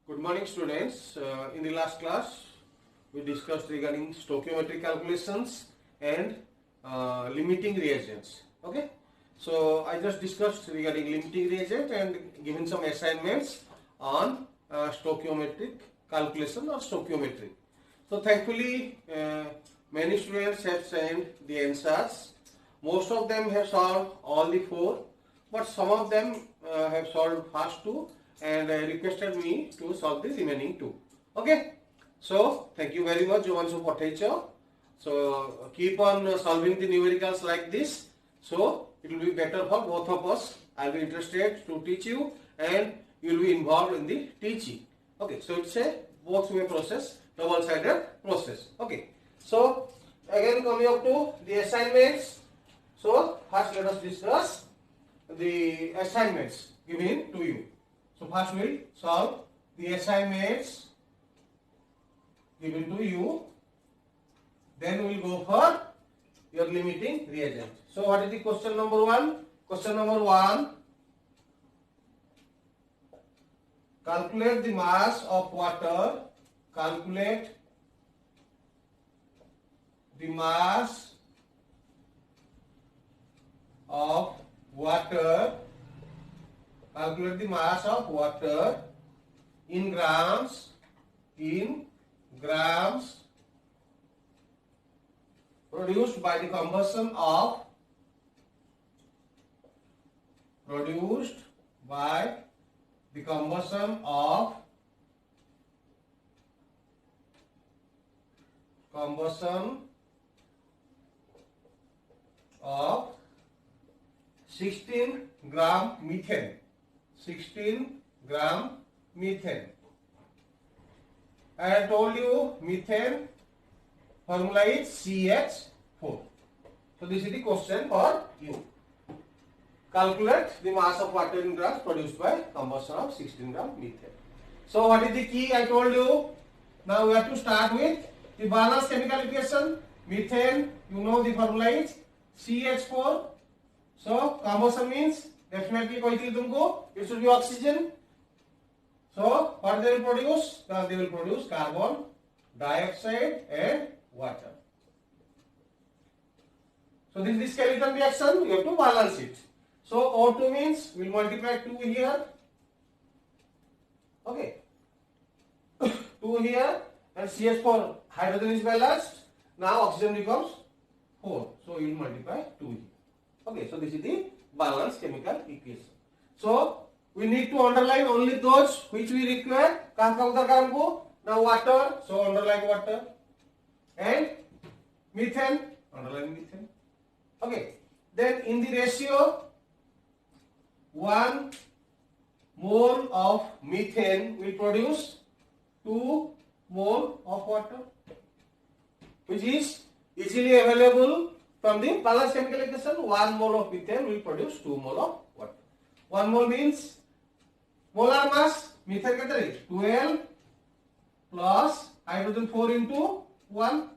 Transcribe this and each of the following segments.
Good morning, students. In the last class, we discussed regarding stoichiometric calculations and limiting reagents. Okay, so I just discussed regarding limiting reagent and given some assignments on stoichiometric calculation or stoichiometry. So thankfully, many students have sent the answers. Most of them have solved all the four, but some of them have solved first two and requested me to solve the remaining two. Okay, so thank you very much, Jovanshu Pottecho. So keep on solving the numericals like this. So it will be better for both of us. I will be interested to teach you, and you will be involved in the teaching. Okay, so it's a both way process, double-sided process. Okay, so again coming up to the assignments. So first let us discuss the assignments given to you. So first we will solve the assignments given to you. Then we will go for your limiting reagent. So what is the question number 1? Question number 1. Calculate the mass of water. Calculate the mass of water. Calculate the mass of water in grams. In grams produced by the combustion of combustion of 16 gram methane. 16 gram methane. I told you methane formula is CH4. So this is the question for you. Calculate the mass of water in grams produced by combustion of 16 gram methane. So what is the key? I told you. Now we have to start with the balanced chemical equation. Methane, you know the formula is CH4. So combustion means definitely it should be oxygen. So what they will produce? They will produce carbon dioxide and water. So this is the skeleton reaction. You have to balance it. So O2 means we will multiply 2 here. Okay. 2 here, and CH4 hydrogen is balanced. Now oxygen becomes 4. So we will multiply 2 here. Okay. So this is the balanced chemical equation. So we need to underline only those which we require. Now water, so underline water, and methane, underline methane. Okay. Then in the ratio, 1 mole of methane will produce 2 mole of water, which is easily available from the balanced chemical equation. 1 mole of methane will produce 2 mole of water. 1 mole means molar mass, methane 12 plus hydrogen 4 into 1.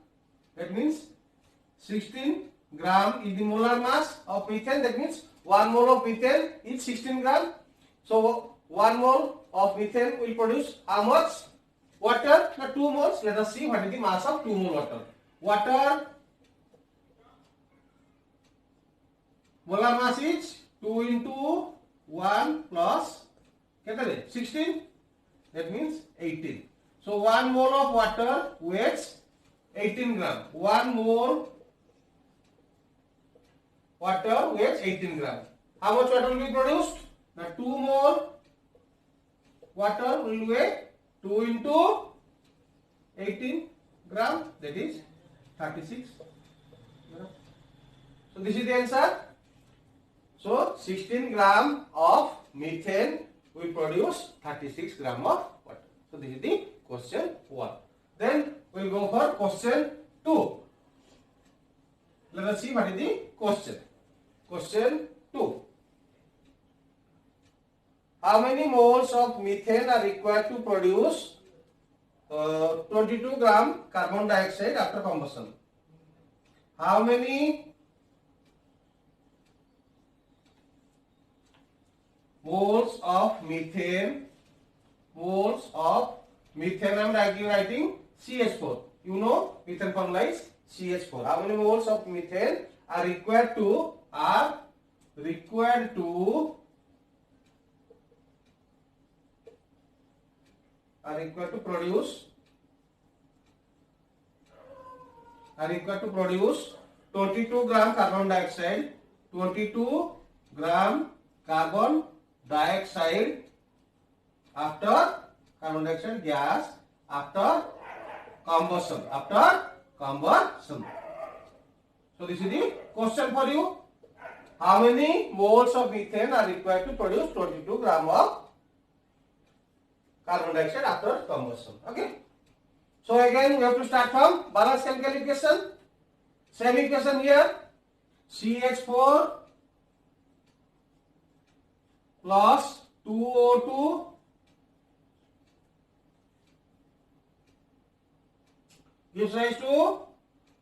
That means 16 gram is the molar mass of methane. That means 1 mole of methane is 16 gram. So 1 mole of methane will produce how much? Water. Now 2 moles. Let us see what is the mass of 2 mole water. Water molar mass is 2 into 1 plus 16. That means 18. So 1 mole of water weighs 18 gram. 1 mole water weighs 18 gram. How much water will be produced? Now 2 mole water will weigh 2 into 18 gram. That is 36 gram. So this is the answer. So 16 gram of methane will produce 36 gram of water. So this is the question 1. Then we will go for question 2. Let us see what is the question. Question 2. How many moles of methane are required to produce 22 gram carbon dioxide after combustion? How many moles of methane will moles of methane? I am directly writing CH4. You know methane formula is CH4. How many moles of methane are required to produce 22 gram carbon dioxide, 22 gram carbon dioxide after carbon dioxide gas after combustion. So this is the question for you. How many moles of methane are required to produce 22 gram of carbon dioxide after combustion? Okay. So again we have to start from balanced chemical equation. Same equation here. CH4 plus 2O2 gives rise to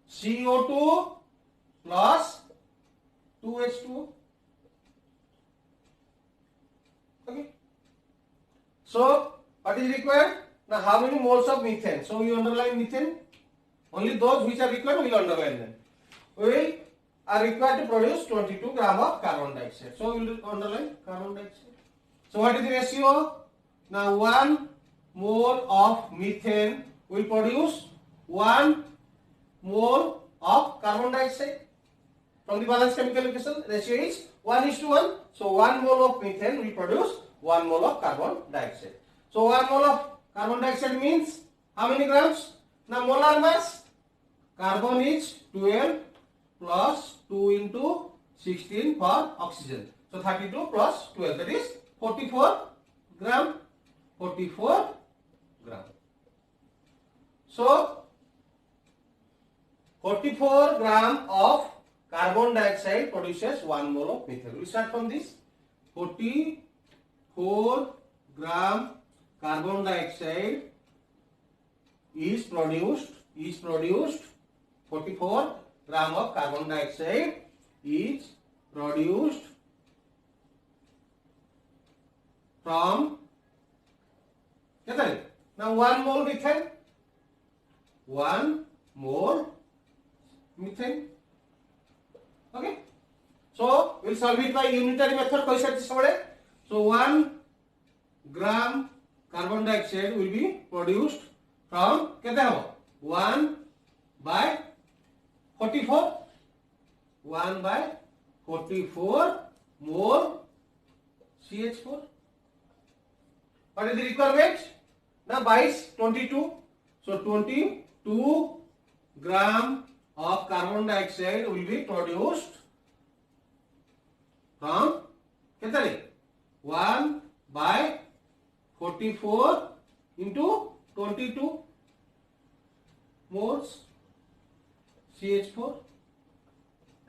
CO2 plus 2H2. Okay. So what is required? Now how many moles of methane? So we underline methane. Only those which are required we will underline them. We are required to produce 22 gram of carbon dioxide. So we will underline carbon dioxide. So what is the ratio? Now 1 mole of methane will produce 1 mole of carbon dioxide. From the balanced chemical equation, ratio is 1:1. So 1 mole of methane will produce 1 mole of carbon dioxide. So 1 mole of carbon dioxide means how many grams? Now molar mass. Carbon is 12 plus 2 into 16 for oxygen. So 32 plus 12, that is 44 gram. 44 gram. So 44 gram of carbon dioxide produces 1 mole of methane. We start from this. 44 gram carbon dioxide is produced. 44 gram of carbon dioxide is produced from now 1 mole methane. 1 mole methane. Okay. So we'll solve it by unitary method. So 1 gram carbon dioxide will be produced from 1 by 44. 1 by 44 mole CH4. What is the requirement? Now by 22. So 22 gram of carbon dioxide will be produced from 1 by 44 into 22 moles CH4.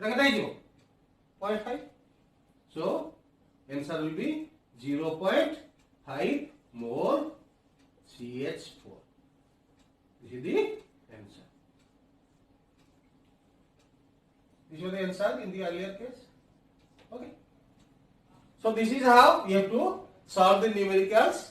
0.5. So answer will be 0.5 mole CH4. This is the answer. This was the answer in the earlier case. Okay. So this is how you have to solve the numericals.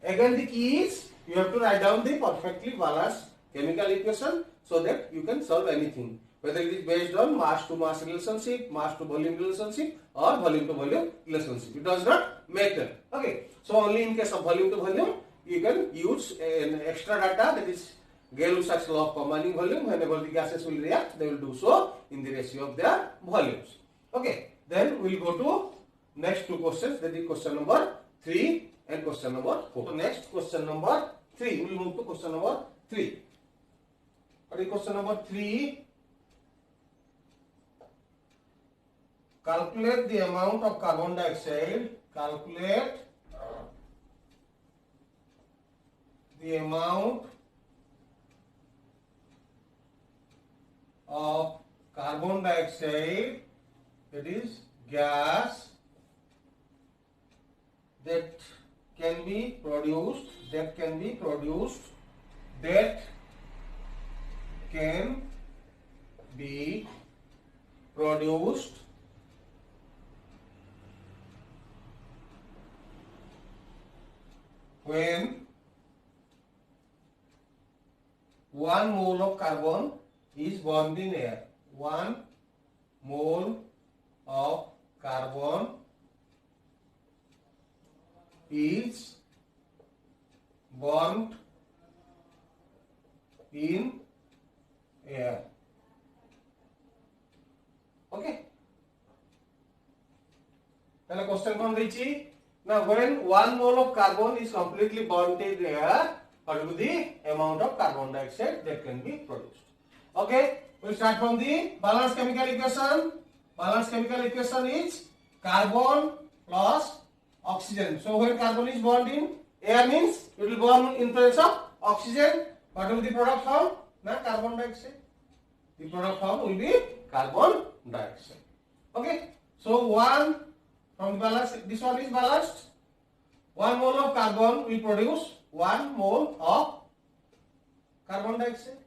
Again, the key is you have to write down the perfectly balanced chemical equation so that you can solve anything. Whether it is based on mass to mass relationship, mass to volume relationship, or volume to volume relationship. It does not matter. Okay. So only in case of volume to volume, you can use an extra data, that is Gay-Lussac's law of combining volume. Whenever the gases will react, they will do so in the ratio of their volumes. Okay. Then we will go to next two questions, that is question number 3 and question number 4. So next question number 3. We will move to question number 3. What is question number 3? Calculate the amount of carbon dioxide. Calculate the amount of carbon dioxide, that is gas, that can be produced when 1 mole of carbon is bonded in air. 1 mole of carbon is bond in air. Okay. Then question from Richi. Now, when 1 mole of carbon is completely bonded in air, what will be the amount of carbon dioxide that can be produced? Okay, we'll start from the balanced chemical equation. Balanced chemical equation is carbon plus oxygen. So, when carbon is bonded in air means it will bond in presence of oxygen. What will be the product form? Now, carbon dioxide. The product form will be carbon dioxide. Okay, so 1 from the balance, this one is balanced. 1 mole of carbon will produce 1 mole of carbon dioxide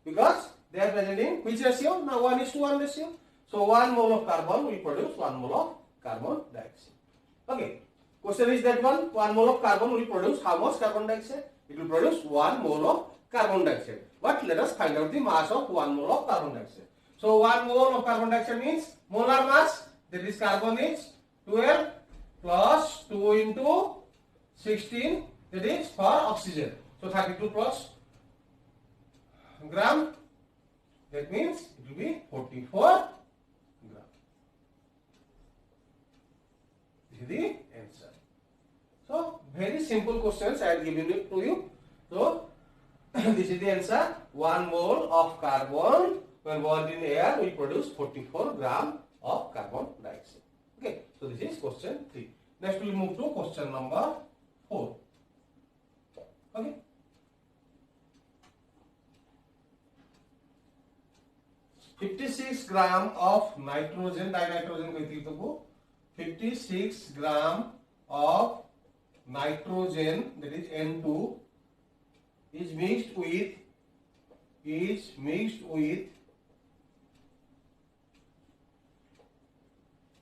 because they are present in which ratio? Now 1:1 ratio. So 1 mole of carbon will produce 1 mole of carbon dioxide. Okay. Question is that 1 mole of carbon will produce how much carbon dioxide? It will produce 1 mole of carbon dioxide. But let us find out the mass of 1 mole of carbon dioxide. So 1 mole of carbon dioxide means molar mass. That is carbon is 12 plus 2 into 16. That is for oxygen. So 32 plus gram. That means it will be 44 gram. This is the answer. So very simple questions I have given it to you. So this is the answer. 1 mole of carbon when bonded in air will produce 44 gram of carbon dioxide. Okay. So this is question 3. Next we will move to question number 4. Okay. (56 gram of nitrogen, dinitrogen कहती है 56 gram of nitrogen, that is N2, is mixed with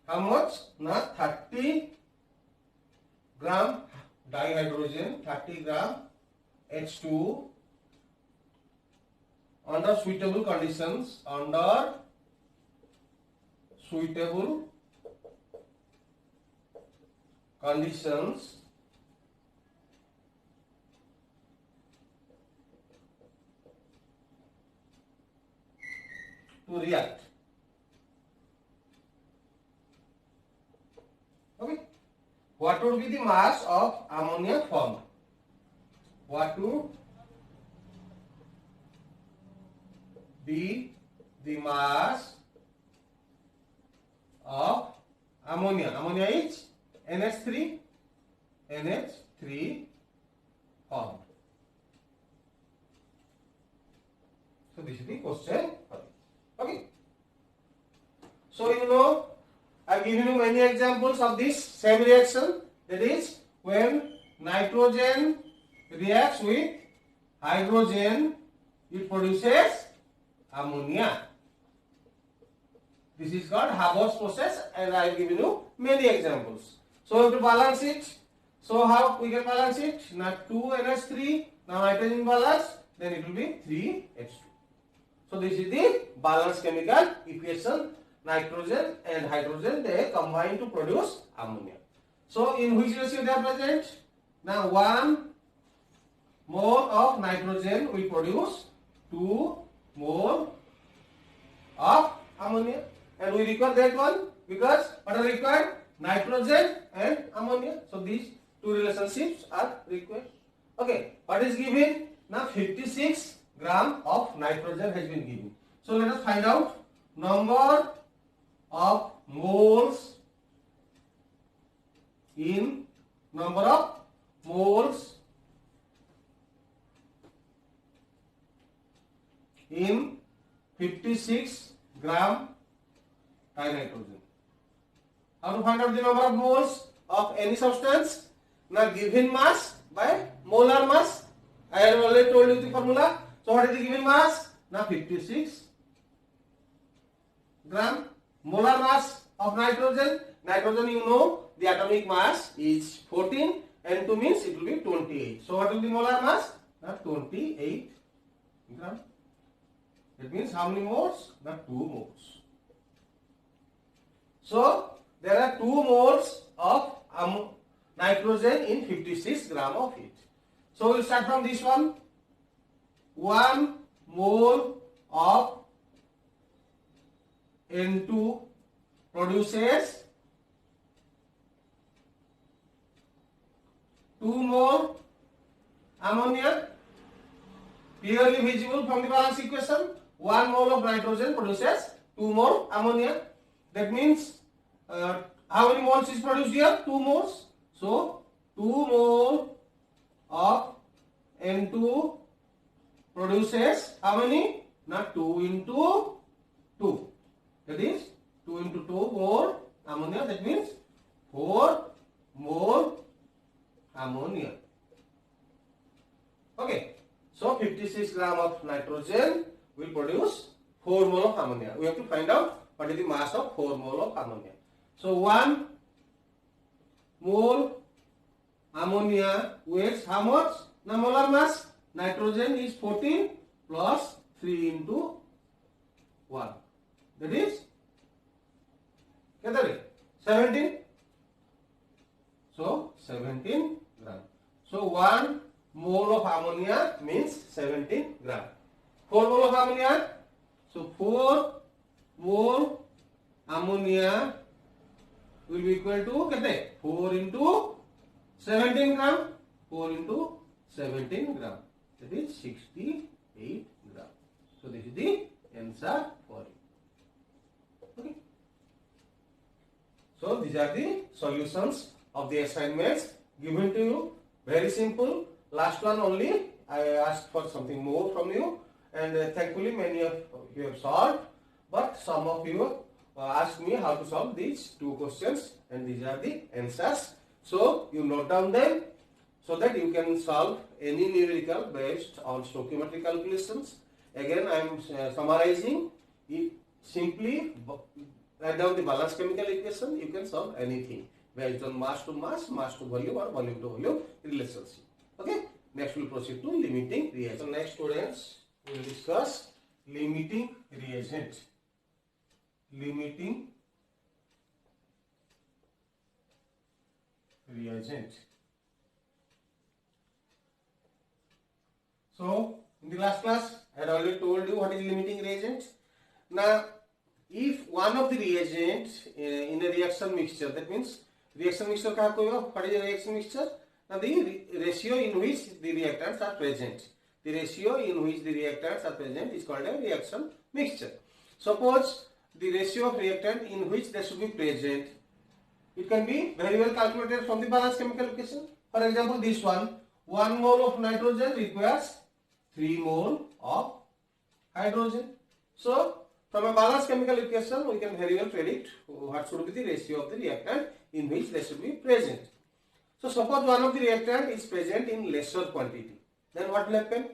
how much? Now 30 gram dihydrogen, 30 gram H2 under suitable conditions, to react. Okay. What would be the mass of ammonia formed? What would be the mass of ammonia? Ammonia is NH3 formed. So this is the question. Okay. So you know, I have given you many examples of this same reaction. That is when nitrogen reacts with hydrogen, it produces ammonia. This is called Haber's process, and I have given you many examples. So we have to balance it. So how we can balance it? Now 2NH3, now nitrogen balance, then it will be 3H2. So this is the balanced chemical equation. Nitrogen and hydrogen, they combine to produce ammonia. So in which ratio they are present? Now 1 mole of nitrogen will produce 2 mole of ammonia, and we require that one because what are required? Nitrogen and ammonia. So these two relationships are required. Okay, what is given? Now 56 gram of nitrogen has been given. So let us find out number of moles in 56 gram dinitrogen. How to find out the number of moles of any substance? Now given mass by molar mass. I have already told you the formula. So what is the given mass? Now 56 gram. Molar mass of nitrogen. Nitrogen, you know, the atomic mass is 14. N2 means it will be 28. So what will be molar mass? Now 28 gram. That means how many moles? The 2 moles. So there are 2 moles of nitrogen in 56 gram of it. So we'll start from this one. 1 mole of N2 produces 2 mole ammonia, clearly visible from the balance equation. 1 mole of nitrogen produces 2 mole ammonia. That means how many moles is produced here? 2 moles. So 2 mole of N2 produces how many? Not 2 into 2. That is 2 into 2 mole ammonia. That means 4 mole ammonia. Okay. So 56 gram of nitrogen will produce 4 mole of ammonia. We have to find out what is the mass of 4 mole of ammonia. So 1 mole ammonia weighs how much? The molar mass. Nitrogen is 14 plus 3 into 1. That is 17. So 17 gram. So 1 mole of ammonia means 17 gram. 4 mole of ammonia. So 4 mole ammonia will be equal to 4 into 17 gram. 4 into 17 gram. That is 68 gram. So this is the answer for it. Okay. So these are the solutions of the assignments given to you. Very simple. Last one only I asked for something more from you, and thankfully many of you have solved, but some of you asked me how to solve these 2 questions, and these are the answers. So you note down them so that you can solve any numerical based on stoichiometry calculations. Again I am summarizing. If simply write down the balanced chemical equation, you can solve anything based on mass to mass, mass to volume, or volume to volume relationship. Okay. Next we will proceed to limiting reagent. So next students we will discuss limiting reagent. Limiting reagent. So in the last class I had already told you what is limiting reagent. Now if one of the reagent in a reaction mixture, that means reaction mixture what is a reaction mixture? Now the ratio in which the reactants are present. The ratio in which the reactants are present is called a reaction mixture. Suppose the ratio of reactant in which they should be present, it can be very well calculated from the balanced chemical equation. For example, this one, 1 mole of nitrogen requires 3 mole of hydrogen. So from a balanced chemical equation, we can very well predict what should be the ratio of the reactant in which they should be present. So suppose one of the reactant is present in lesser quantity, then what will happen?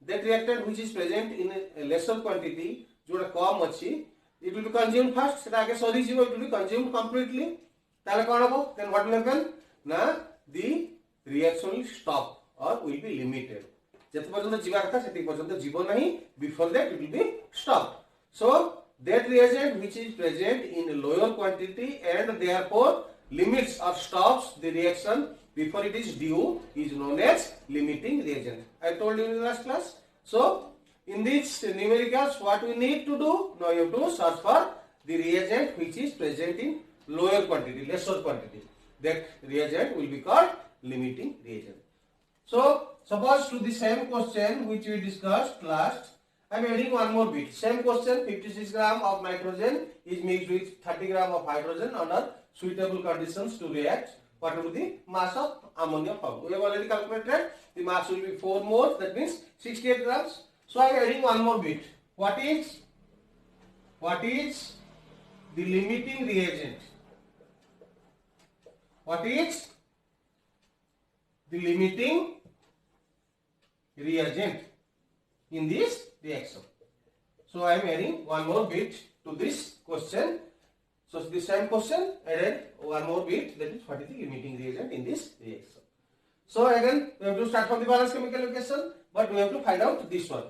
That reactant which is present in a lesser quantity, जोड़ा कम अच्छी, it will be consumed first. सेटा आगे sorry जीवो, it will be consumed completely. ताले कौन होगा? Then what will happen? ना the reaction will stop or will be limited. जब पर्यंत जीवा रखा सेती पर्यंत जीवो नहीं. Before that it will be stopped. So that reagent which is present in a lower quantity and therefore limits or stops the reaction before it is due is known as limiting reagent. I told you in the last class. So in these numericals, what we need to do? Now you have to search for the reagent which is present in lower quantity, lesser quantity. That reagent will be called limiting reagent. So suppose to the same question which we discussed last, I am adding one more bit. Same question, 56 gram of nitrogen is mixed with 30 gram of hydrogen under suitable conditions to react. What will be the mass of ammonia found? We have already calculated. The mass will be 4 moles. That means 68 grams. So I am adding one more bit. What is the limiting reagent? What is the limiting reagent in this reaction? So I am adding one more bit to this question. So the same question added one more bit, that is what is the limiting reagent in this reaction. So again we have to start from the balanced chemical equation, but we have to find out this one.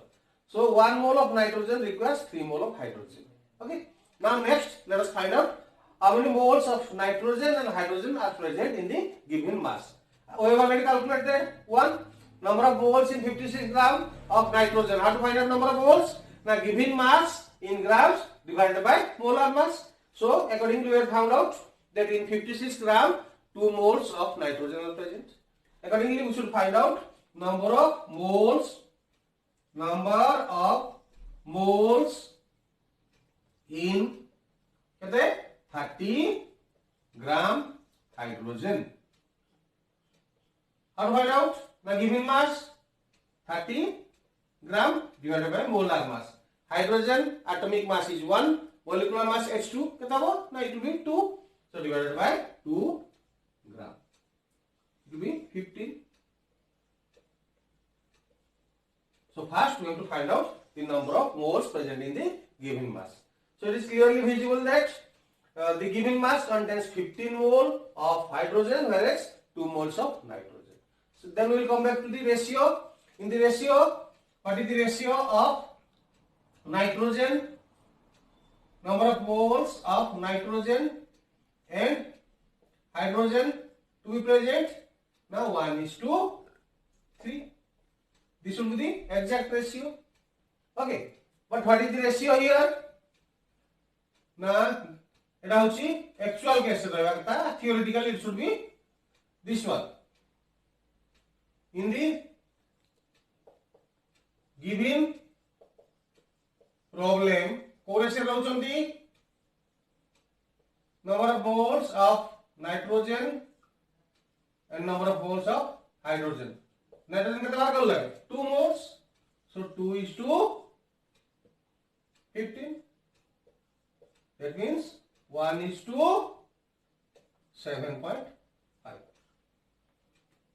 So 1 mole of nitrogen requires 3 mole of hydrogen. Okay. Now next, let us find out how many moles of nitrogen and hydrogen are present in the given mass. We have already calculated one number of moles in 56 gram of nitrogen. How to find out number of moles? Now given mass in grams divided by molar mass. So accordingly we have found out that in 56 gram 2 moles of nitrogen are present. Accordingly we should find out number of moles in 30 gram hydrogen. How to find out? The given mass 30 gram divided by molar mass. Hydrogen atomic mass is 1, molecular mass H2 कितना हो? ना it will be 2, so divided by 2 gram. It will be 15. So first we have to find out the number of moles present in the given mass. So it is clearly visible that the given mass contains 15 mole of hydrogen whereas 2 moles of nitrogen. So then we will come back to the ratio. In the ratio, what is the ratio of nitrogen, number of moles of nitrogen and hydrogen to be present? Now 1:3. This will be the exact ratio. Okay. But what is the ratio here? Now, it is actual case. Theoretically, it should be this one. In the given problem, number of moles of nitrogen and number of moles of hydrogen. Nitrogen कितना कर लगे? 2 moles. So 2:15. That means 1:7.5.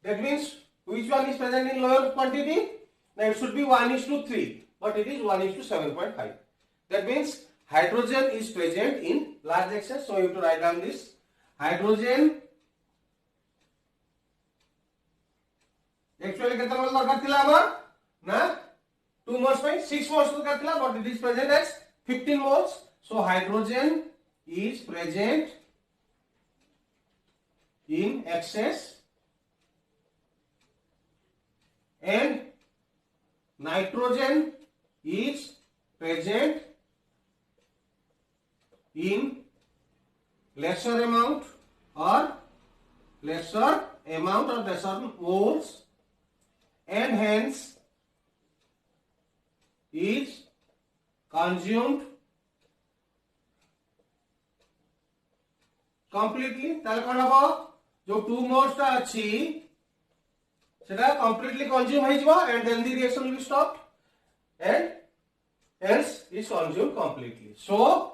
That means which one is present in lower quantity? Now it should be 1:3, but it is 1:7.5. That means hydrogen is present in large excess. So you have to write down this. Hydrogen actually कितना मोल दरकार थिला हमर ना 2 moles में 6 moles दरकार थिला, but it is present as 15 moles. So hydrogen is present in excess and nitrogen is present in lesser amount or lesser moles, and hence is consumed completely. ताले कौन हबो जो 2 moles टा अच्छी सेटा completely consume है जिवा, and then the reaction will be stopped and hence is consumed completely. So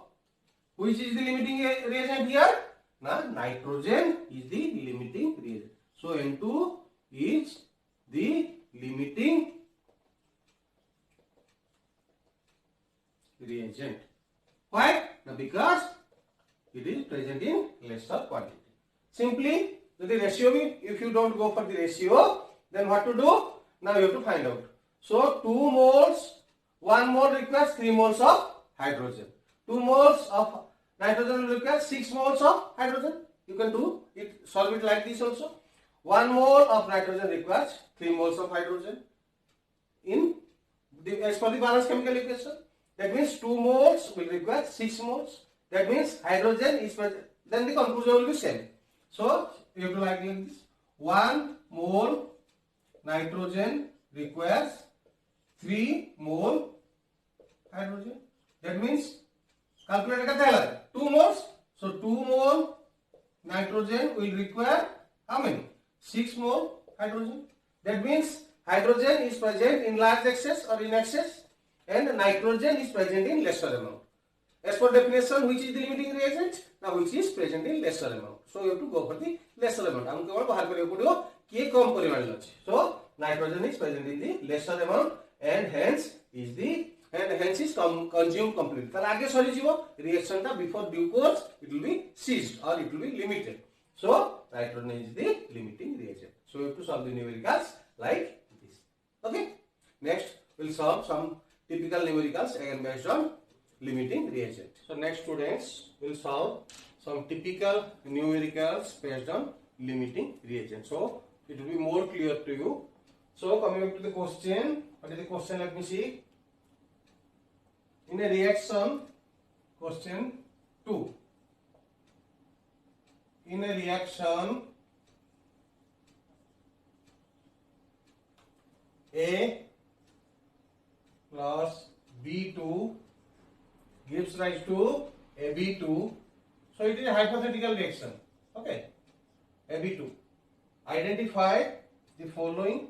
which is the limiting reagent here? Now nitrogen is the limiting reagent. So N2 is the limiting reagent. Why? Now because it is present in lesser quantity. Simply the ratio, if you don't go for the ratio, then what to do? Now you have to find out. So 2 moles, 1 mole requires 3 moles of hydrogen. 2 moles of nitrogen requires 6 moles of hydrogen. You can do it, solve it like this also. 1 mole of nitrogen requires 3 moles of hydrogen in as per the balanced chemical equation. That means 2 moles will require 6 moles. That means hydrogen is present. Then the conclusion will be same. So you have to write like this: 1 mole nitrogen requires 3 mole hydrogen. That means calculate कितना 2 moles. So 2 mole nitrogen will require how many? 6 mole hydrogen. That means hydrogen is present in large excess or in excess, and nitrogen is present in lesser amount. As per definition, which is the limiting reagent? Now which is present in lesser amount. So you have to go for the lesser amount. हमको केवल बाहर करियो पड़ियो कि कम परिमाण में अछि. So nitrogen is present in the lesser amount and hence is consumed completely. ताले आगे सरी जीवो reaction टा before due course it will be ceased or it will be limited. So nitrogen is the limiting reagent. So you have to solve the numericals like this. Okay. Next we'll solve some typical numericals again based on limiting reagent. So next students will solve some typical numericals based on limiting reagent. So it will be more clear to you. So coming back to the question, what is the question? Let me see. In a reaction, question 2. In a reaction, A plus B2 gives rise to AB2. So it is a hypothetical reaction. Okay. AB2. Identify the following.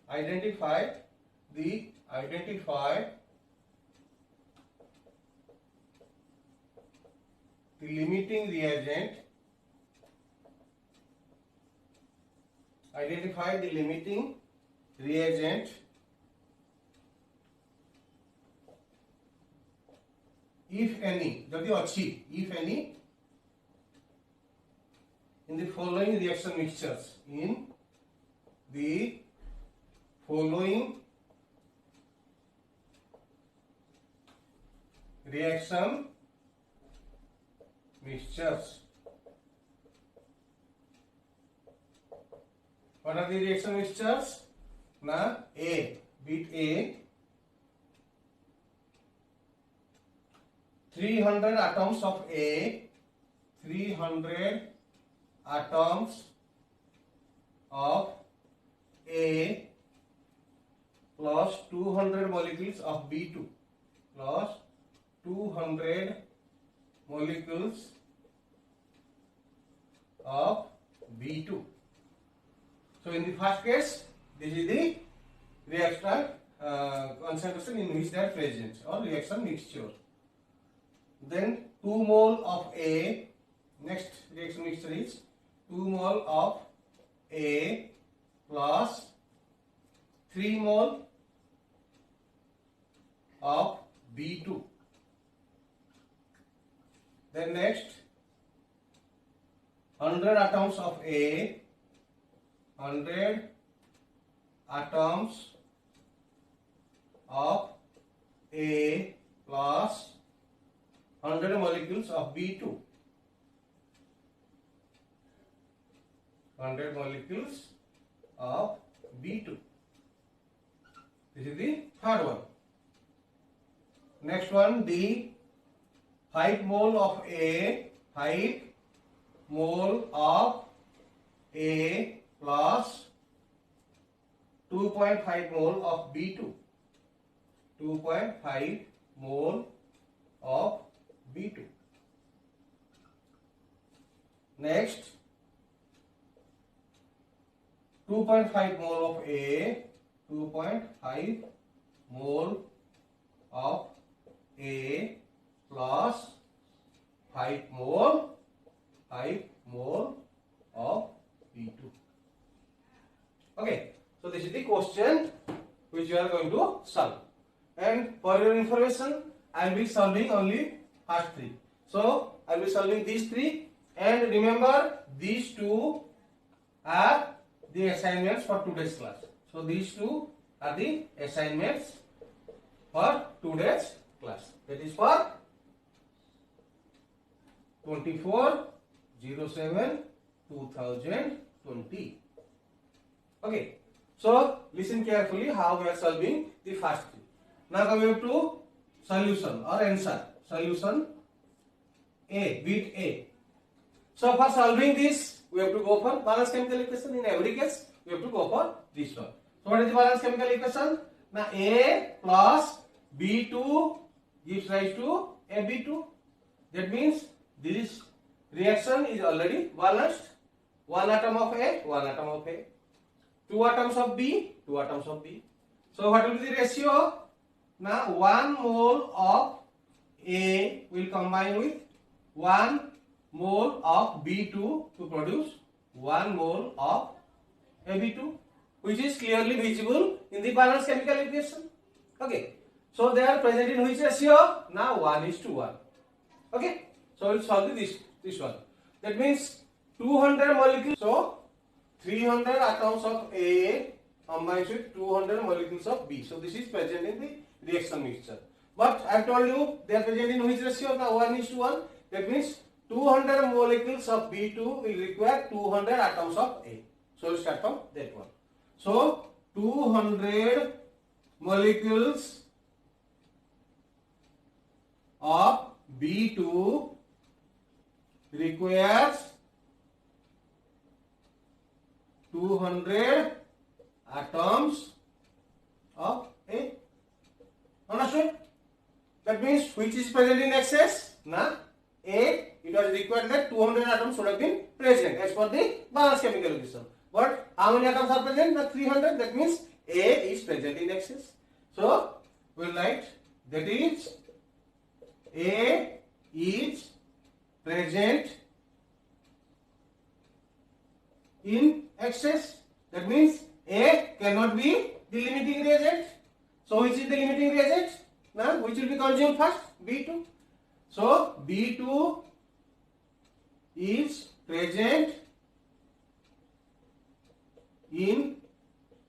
Identify the limiting reagent. Identify the limiting reagent if any, jodi achi, if any, in the following reaction mixtures. In the following reaction mixtures. What are the reaction mixtures? Now A, bit A, 300 atoms of A, 300 atoms of A plus 200 molecules of B2 plus 200 molecules of B2. So in the first case, this is the reaction concentration in which they are present or reaction mixture. Then 2 mole of A, next reaction mixture is 2 mole of A plus 3 mole of B2. Then next 100 atoms of A, 100 atoms of A plus 100 molecules of B2. 100 molecules of B2. This is the third one. Next one, the 5 mole of A, 5 mole of A plus 2.5 mole of B2. 2.5 mole of B2. Next, 2.5 mole of A, 2.5 mole of A plus 5 mole of B2. Okay, so this is the question which you are going to solve. And for your information, I will be solving only first 3. So I will be solving these 3, and remember these 2 are the assignments for today's class. So these 2 are the assignments for today's class. That is for 24/07/2020. Okay. So listen carefully how we are solving the first 3. Now coming to solution or answer. Solution A, bit A. So for solving this, we have to go for balanced chemical equation. In every case, we have to go for this one. So what is the balanced chemical equation? Now A plus B2 gives rise to AB2. That means this reaction is already balanced. 1 atom of A, 1 atom of A. 2 atoms of B, 2 atoms of B. So what will be the ratio? Now 1 mole of A will combine with 1 mole of B2 to produce 1 mole of AB2, which is clearly visible in the balanced chemical equation. Okay. So they are present in which ratio? Now 1:1. Okay. So we will solve this one. That means 200 molecules. So 300 atoms of A combines with 200 molecules of B. So this is present in the reaction mixture. But I have told you they are present in which ratio? Now 1:1. That means 200 molecules of B2 will require 200 atoms of A. So we start from that one. So 200 molecules of B2 requires 200 atoms of A. Understood? That means which is present in excess? Na A, it was required that 200 atoms should have been present as per the balanced chemical equation. But how many atoms are present? The 300. That means A is present in excess. So we will write that is A is present in excess. That means A cannot be the limiting reagent. So which is the limiting reagent? Now which will be consumed first? B2. So B2 is present in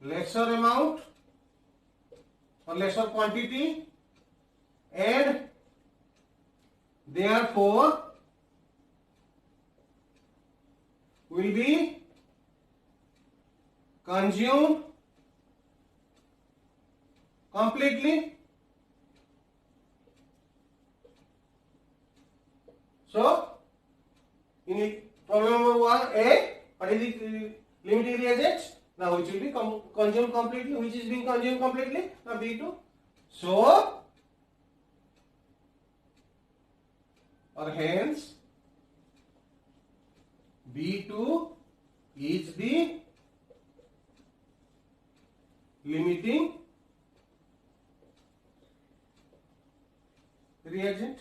lesser amount or lesser quantity, and therefore will be consumed completely. So in problem number 1A, what is the limiting reagent? Now which will be consumed completely? Which is being consumed completely? Now B2. So or hence B2 is the limiting reagent.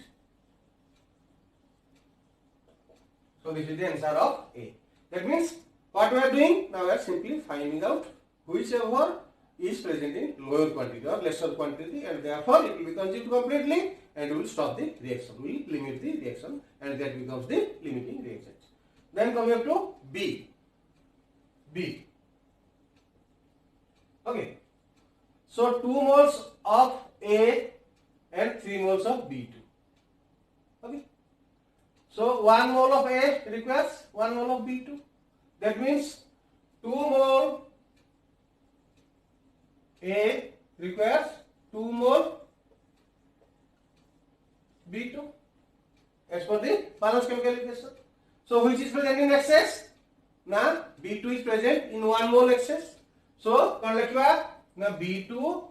So this is the answer of A. That means what we are doing? Now we are simply finding out whichever is present in lower quantity or lesser quantity, and therefore it will be consumed completely and we will stop the reaction. We will limit the reaction and that becomes the limiting reagent. Then coming up to B. Okay. So 2 moles of A and 3 moles of B2. Okay. So 1 mole of A requires 1 mole of B2. That means 2 mole A requires 2 mole B2 as per the balanced chemical equation. So which is present in excess? Now B2 is present in 1 mole excess. So now B2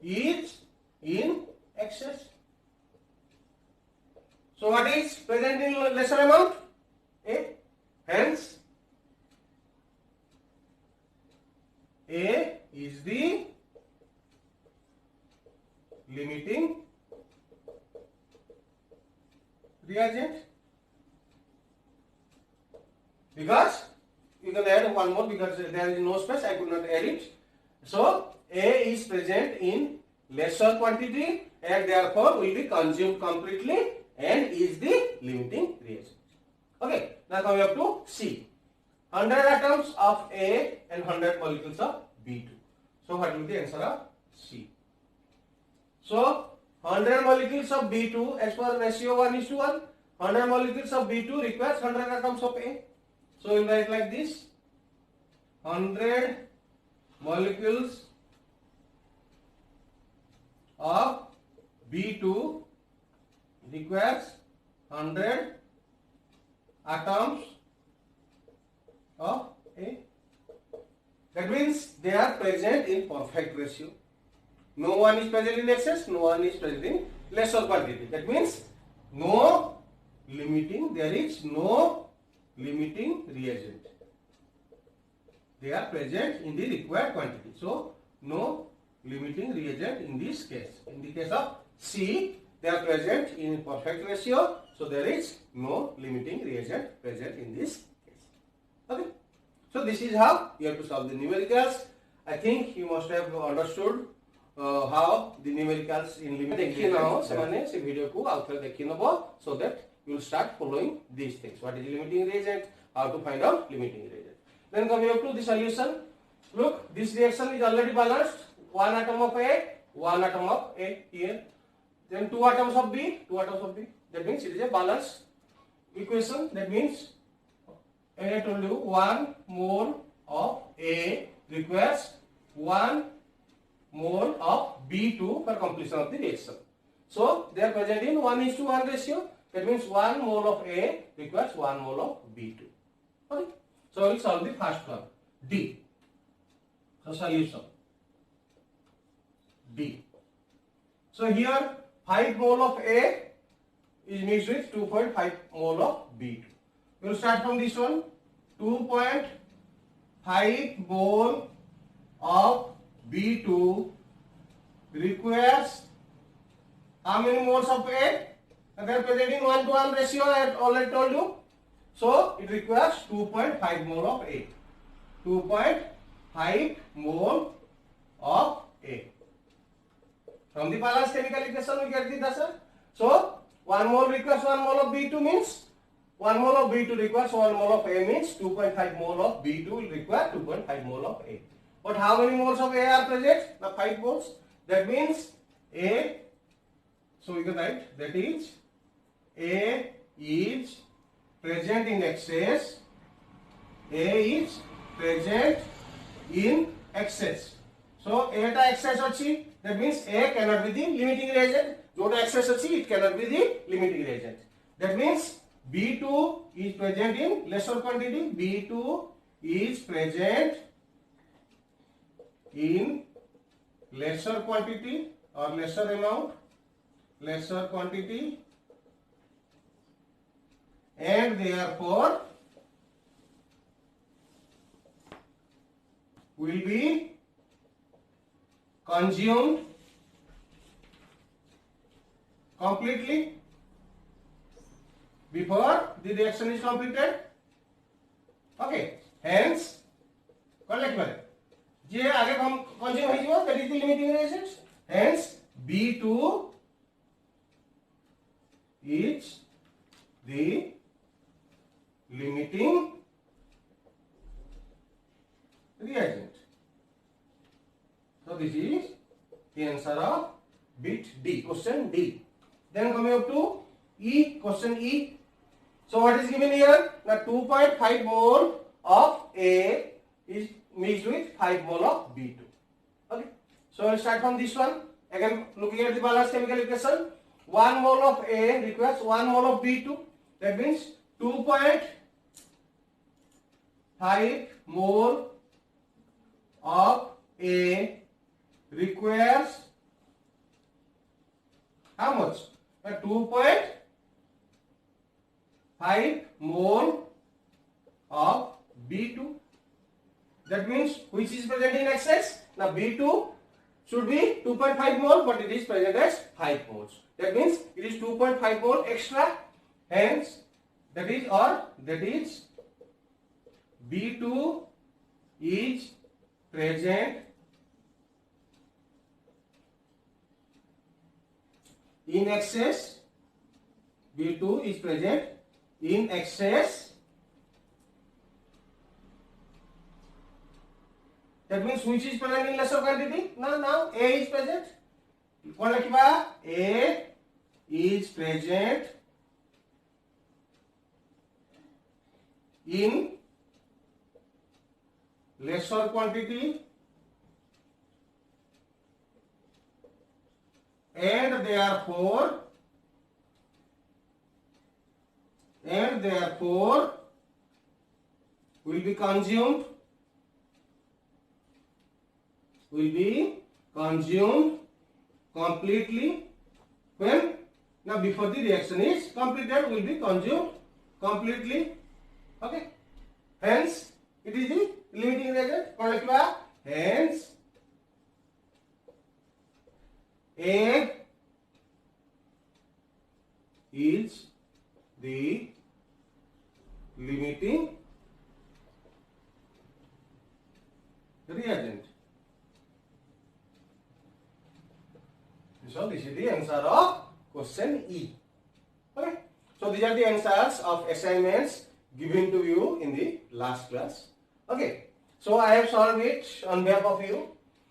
is in excess. So what is present in lesser amount? A. Hence A is the limiting reagent, because you can add 1 more because there is no space, I could not add it. So A is present in lesser quantity and therefore will be consumed completely and is the limiting reagent. Okay, now coming up to C. 100 atoms of A and 100 molecules of B2. So what will be the answer of C? So 100 molecules of B2 as per ratio 1:1. 100 molecules of B2 requires 100 atoms of A. So we will write like this: 100 molecules of B2 requires 100 atoms of A. That means they are present in perfect ratio. No one is present in excess, no one is present in lesser quantity. That means no limiting, there is no limiting reagent. They are present in the required quantity. So no limiting reagent in this case. In the case of C, they are present in perfect ratio. So there is no limiting reagent present in this case. Okay. So this is how you have to solve the numericals. I think you must have understood how the numericals in limiting reagent. So that you will start following these things. What is limiting reagent? How to find out limiting reagent. Then coming up to the solution. Look, this reaction is already balanced. One atom of A, one atom of A here. Then two atoms of B, two atoms of B. That means it is a balanced equation. That means, and I told you, 1 mole of A requires 1 mole of B2 for completion of the reaction. So they are present in 1:1 ratio. That means 1 mole of A requires 1 mole of B2. Okay. So we will solve the first one, D. So solution D. So here 5 mole of A is mixed with 2.5 mole of B2. We will start from this one. 2.5 mole of B2 requires how many moles of A? They are present in 1:1 ratio, I have already told you. So it requires 2.5 mole of A. 2.5 mole of A. From the balanced chemical equation we get the answer. So 1 mole requires 1 mole of B2 means 1 mole of B2 requires 1 mole of A means 2.5 mole of B2 will require 2.5 mole of A. But how many moles of A are present? Now 5 moles. That means A, so we can write that is A is present in excess. A is present in excess. So A ta excess achi. That means A cannot be the limiting reagent. Jota excess achi, it cannot be the limiting reagent. That means B2 is present in lesser quantity. B2 is present in lesser quantity or lesser amount, lesser quantity, and therefore will be consumed completely before the reaction is completed. Okay, hence collect करे जे आगे हम consume हो जाएगा that is the limiting reagent. Hence B2 is the limiting reagent. So this is the answer of bit D, question D. Then coming up to E, question E. So what is given here? Now 2.5 mole of A is mixed with 5 mole of B2. Okay. So we'll start from this one. Again, looking at the balanced chemical equation, 1 mole of A requires 1 mole of B2. That means 2.5 mole of A requires how much? 2.5 mole of B2. That means which is present in excess? Now B2 should be 2.5 mole, but it is present as 5 moles. That means it is 2.5 mole extra. Hence, that is B2 is present in excess. B2 is present in excess. That means which is present in lesser quantity? Now A is present. कौन लिखिबा? A is present in lesser quantity and therefore will be consumed completely when? Now before the reaction is completed, will be consumed completely. Okay. Hence it is the limiting reagent. कौन लिखिबा? Hence A is the limiting reagent. So this is the answer of question E. Okay. So these are the answers of assignments given to you in the last class. Okay. So I have solved it on behalf of you,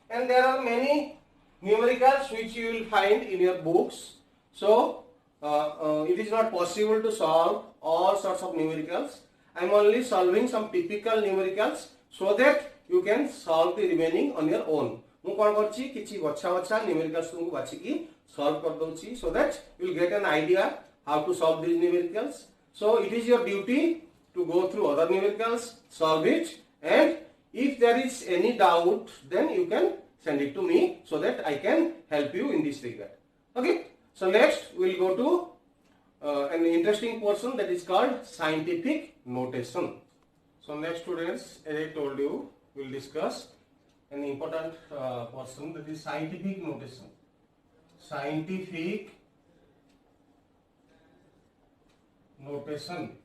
and there are many numericals which you will find in your books. So it is not possible to solve all sorts of numericals. I am only solving some typical numericals so that you can solve the remaining on your own. ମୁଁ कौन करछि किछि बछा बछा numericals तुमको बाछि की solve कर दउछि so that you will get an idea how to solve these numericals. So it is your duty to go through other numericals, solve it, and if there is any doubt, then you can send it to me so that I can help you in this regard. Okay. So next we will go to an interesting portion that is called scientific notation. So next students, as I told you, we will discuss an important portion that is scientific notation. Scientific notation.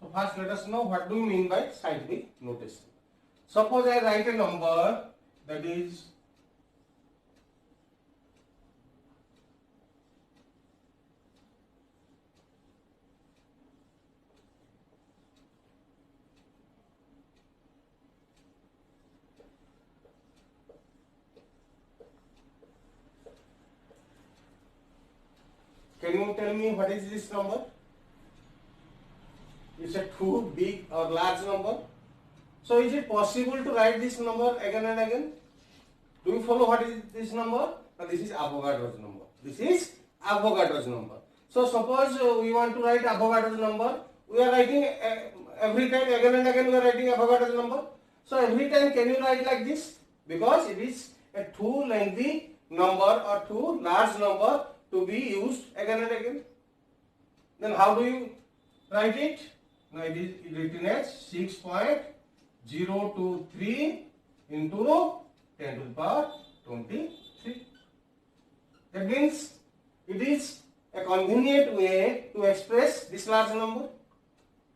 So first let us know what do you mean by scientific notation. Suppose I write a number that is Can you tell me what is this number? Is it too big or large number? So is it possible to write this number again and again? Do you follow what is this number? This is Avogadro's number. This is Avogadro's number. So suppose we want to write Avogadro's number. We are writing every time again and again we are writing Avogadro's number. So every time can you write like this? Because it is a too lengthy number or too large number to be used again and again. Then how do you write it? Now it is written as 6.023 into 10 to the power 23. That means it is a convenient way to express this large number.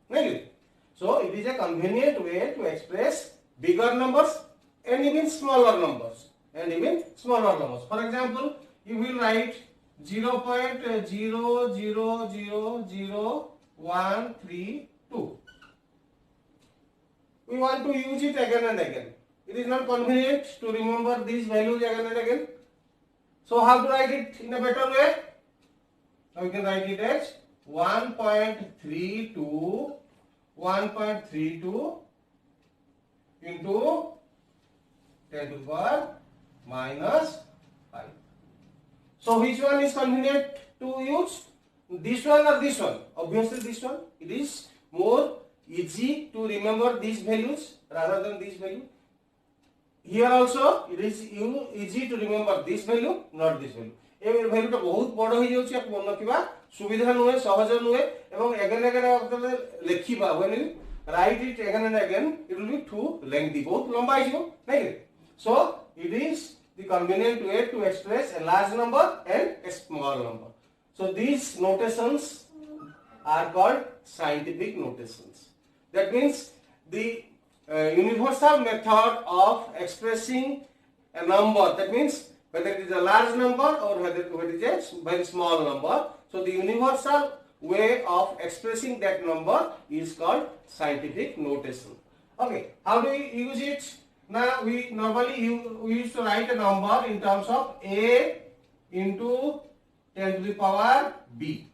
Right? So it is a convenient way to express bigger numbers and even smaller numbers. For example, you will write 0.0000132. We want to use it again and again. It is not convenient to remember these values again and again. So how to write it in a better way? Now we can write it as 1.32 into 10 to the power minus 5. So which one is convenient to use? This one or this one? Obviously this one. It is more easy to remember these values rather than this value. Here also it is easy to remember this value, not this value. A value टा बहुत बड़ हो जाउछि आप मन रखिबा सुविधा नुहे सहज नुहे एवं again लेखिबा when you write it again and again it will be too lengthy बहुत लंबा हो जिवो नहीं. So it is the convenient way to express a large number and a small number. So these notations are called scientific notations. That means the universal method of expressing a number, that means whether it is a large number or whether it is a very small number. So the universal way of expressing that number is called scientific notation. Okay, how do we use it? Now we normally used to write a number in terms of a into 10 to the power b.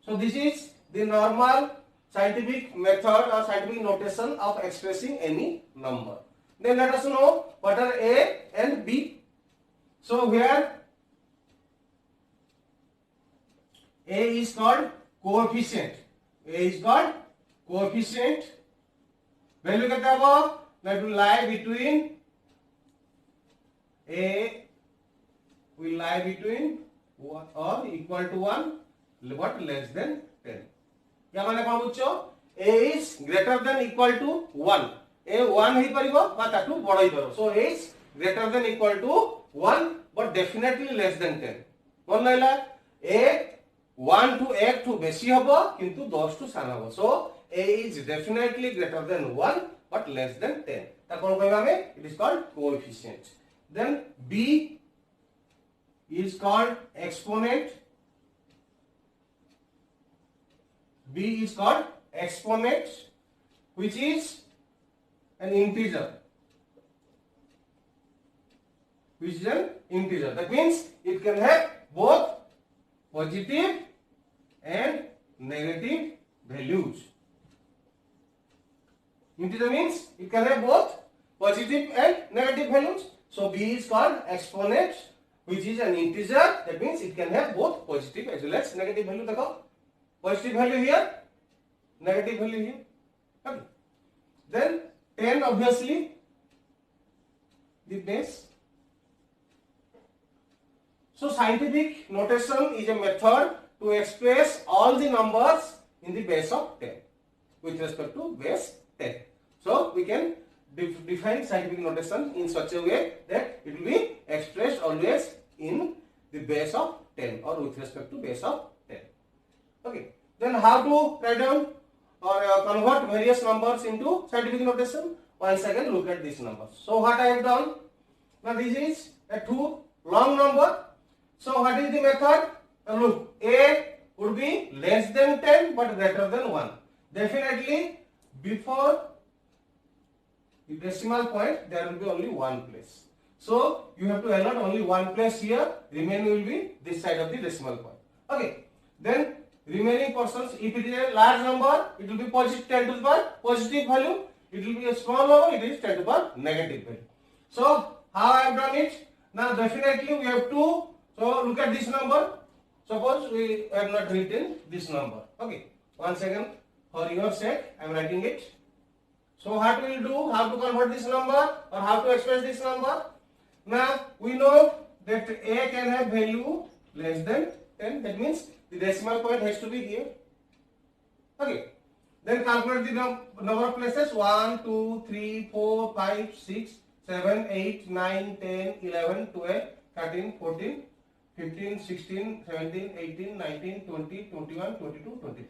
So this is the normal scientific method or scientific notation of expressing any number. Then let us know what are a and b. So here a is called coefficient. A is called coefficient. Value कितना होगा? That will lie between a will lie between or equal to 1 but less than 10. क्या माने कौन बुझो? A is greater than equal to 1. A 1 ही परिबो बा ताटू बड़ ही परिबो. So A is greater than equal to 1 but definitely less than 10. कौन रहला? A 1 to 8 to बेसी हबो किंतु 10 to सान हबो. So A is definitely greater than 1 but less than 10. ता कौन कहबा हमें? It is called coefficient. Then B is called exponent. B is called exponent which is an integer. Which is an integer. That means it can have both positive and negative values. Integer means it can have both positive and negative values. So B is called exponent which is an integer. That means it can have both positive as well as negative value. देखो, positive value here, negative value here. Okay. Then 10 obviously the base. So scientific notation is a method to express all the numbers in the base of 10 with respect to base 10. So we can define scientific notation in such a way that it will be expressed always in the base of 10 or with respect to base of 10. Okay. Then how to write down or convert various numbers into scientific notation? Once again look at these numbers. So what I have done? Now this is a 2 long number. So what is the method? Now look, A would be less than 10 but greater than 1. Definitely before the decimal point there will be only one place. So you have to allot only one place here. Remaining will be this side of the decimal point. Okay. Then remaining portions, if it is a large number, it will be positive 10 to the power positive value. It will be a small number, it is 10 to the power negative value. So how I have done it? Now definitely we have to, so look at this number. Suppose we have not written this number. Okay. Once again, for your sake, I am writing it. So what we will do, how to convert this number or how to express this number? Now we know that A can have value less than 10. That means the decimal point has to be here. Okay. Then calculate the number of places 1, 2, 3, 4, 5, 6, 7, 8, 9, 10, 11, 12, 13, 14, 15, 16, 17, 18, 19, 20, 21, 22, 23.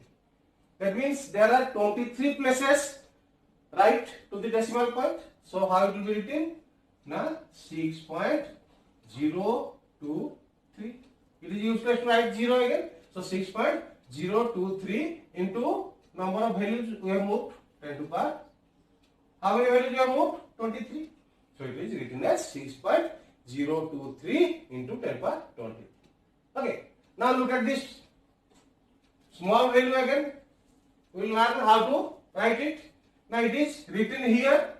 That means there are 23 places right to the decimal point. So how it will be written? Now 6.023. It is useless to write 0 again. So 6.023 into number of values we have moved 10 to the power. How many values we have moved? 23. So it is written as 6.023 into 10 to the power 20. Okay. Now look at this small value again. We will learn how to write it. Now it is written here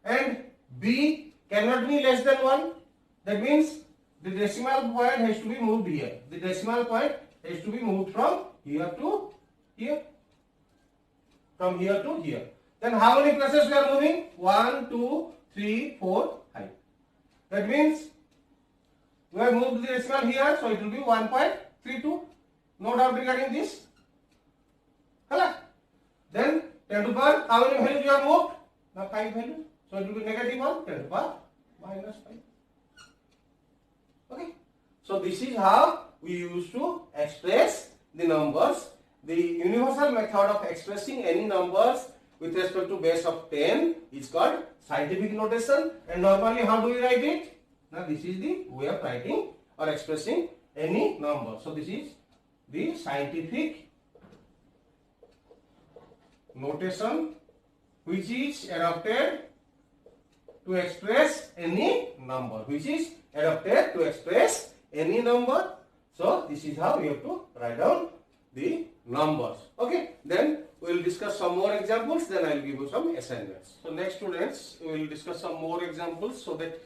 and B cannot be less than 1. That means the decimal point has to be moved here. The decimal point has to be moved from here to here. From here to here. Then how many places we are moving? 1, 2, 3, 4, 5. That means we have moved the decimal here, so it will be 1.32. No doubt regarding this. Hello. Then 10 to the power, how many values you have moved? Now 5 values. So it will be negative 1, 10 to the power minus 5. Okay. So this is how we used to express the numbers. The universal method of expressing any numbers with respect to base of 10 is called scientific notation. And normally how do we write it? Now this is the way of writing or expressing any number. So this is the scientific notation which is adopted to express any number. Which is adopted to express any number. So this is how we have to write down the numbers. Okay. Then we will discuss some more examples. Then I will give you some assignments. So next students, we will discuss some more examples so that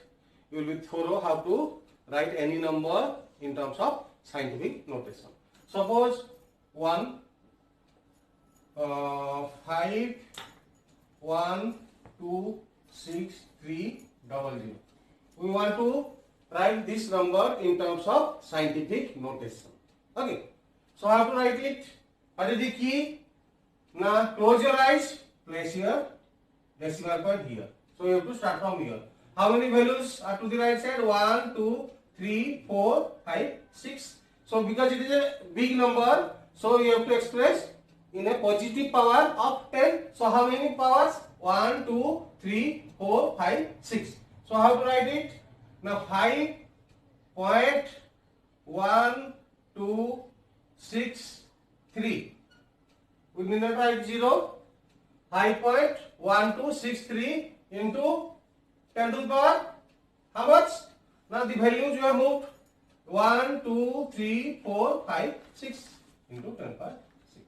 you will be thorough how to write any number in terms of scientific notation. Suppose 1, 5, 1, 2, 6, 3, 0, 0. We want to write this number in terms of scientific notation. Okay. So how to write it? What is the key? Now close your eyes, place your decimal point here. So you have to start from here. How many values are to the right side? 1, 2, 3, 4, 5, 6. So because it is a big number, so you have to express in a positive power of 10. So how many powers? 1, 2, 3, 4, 5, 6. So how to write it? Now 5.1263. we need not write 0. High point 1263 into 10 to the power. How much? Now the values you have moved 1, 2, 3, 4, 5, 6 into 10 to the power 6.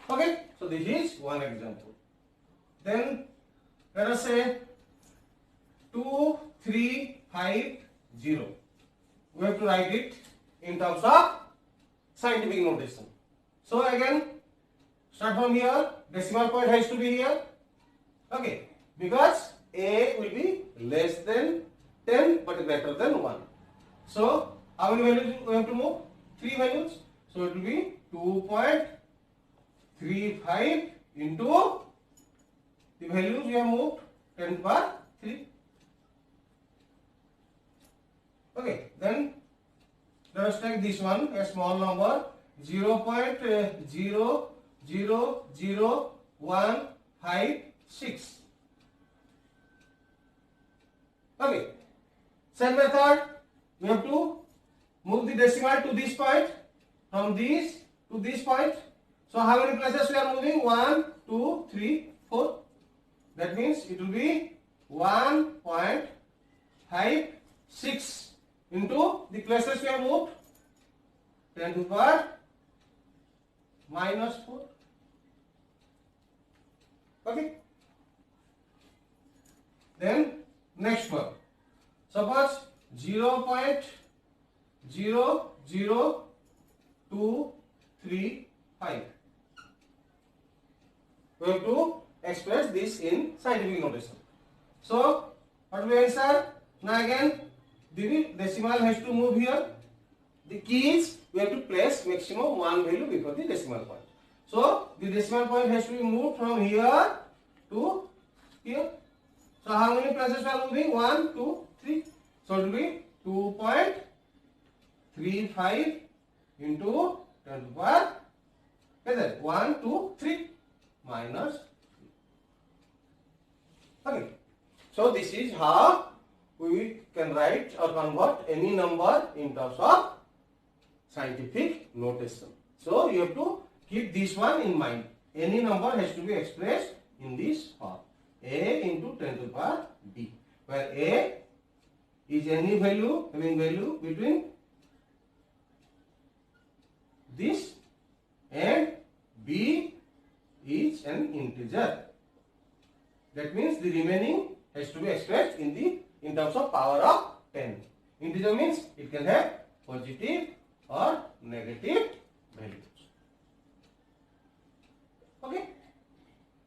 Okay, so this is one example. Then let us say 2, 3, 5, 0. We have to write it in terms of scientific notation. So again, start from here. Decimal point has to be here. Okay, because A will be less than 10 but greater than 1. So how many values we have to move? 3 values. So it will be 2.35 into the values we have moved 10 to the power 3. Okay, then let us take this one, a small number 0.000156. Okay, same method, we have to move the decimal to this point, from this to this point. So how many places we are moving? 1, 2, 3, 4. That means it will be 1.56 into the places we have moved 10 to the power minus 4. Okay. Then next one. Suppose 0.00235. We have to express this in scientific notation. So what we answer? Now again, the decimal has to move here. The key is we have to place maximum one value before the decimal point. So the decimal point has to be moved from here to here. So how many places are moving? 1, 2, 3. So it will be 2.35 into 10 to the power 1, 2, 3 minus 3. Okay. So this is how we can write or convert any number in terms of scientific notation. So you have to keep this one in mind. Any number has to be expressed in this form. A into 10 to the power B, where A is any value having value between this and B is an integer. That means the remaining has to be expressed in terms of power of 10. Integer means it can have positive or negative values. Okay.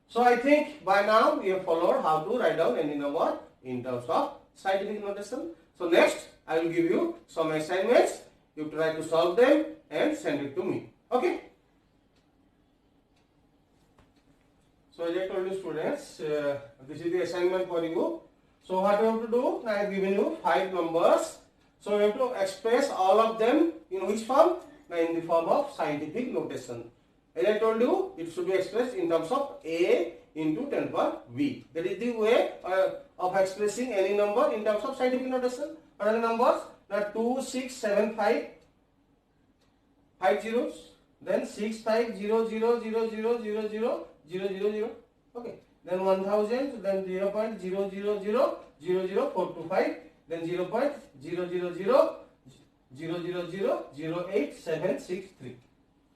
So I think by now we have followed how to write down any number in terms of scientific notation. So next I will give you some assignments. You try to solve them and send it to me. Okay. So as I told you students, this is the assignment for you. So what you have to do? Now I have given you 5 numbers. So you have to express all of them in which form? Now in the form of scientific notation. As I told you, it should be expressed in terms of A into 10 to the power V. That is the way of expressing any number in terms of scientific notation. What are the numbers? Now 2, 6, 7, 5. 5 zeros. Then 6, 5, 0, 0, 0, 0, 0, 0, 0, 0, 0. Okay. Then 1000. Then 0.000000425. Then 0.000000873.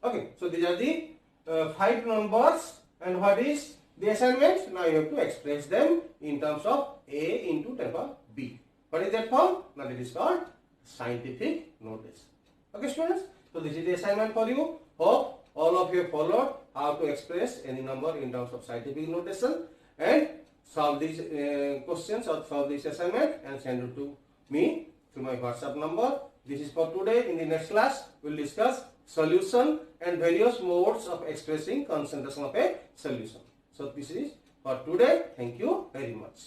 Okay, so these are the 5 numbers, and what is the assignment? Now you have to express them in terms of A into 10 to the power B. What is that form? Now it is called scientific notation. Okay students, so this is the assignment for you. Hope all of you have followed how to express any number in terms of scientific notation and solve these questions or solve this assignment and send it to me through my WhatsApp number. This is for today. In the next class, we will discuss solution and various modes of expressing concentration of a solution. So this is for today. Thank you very much.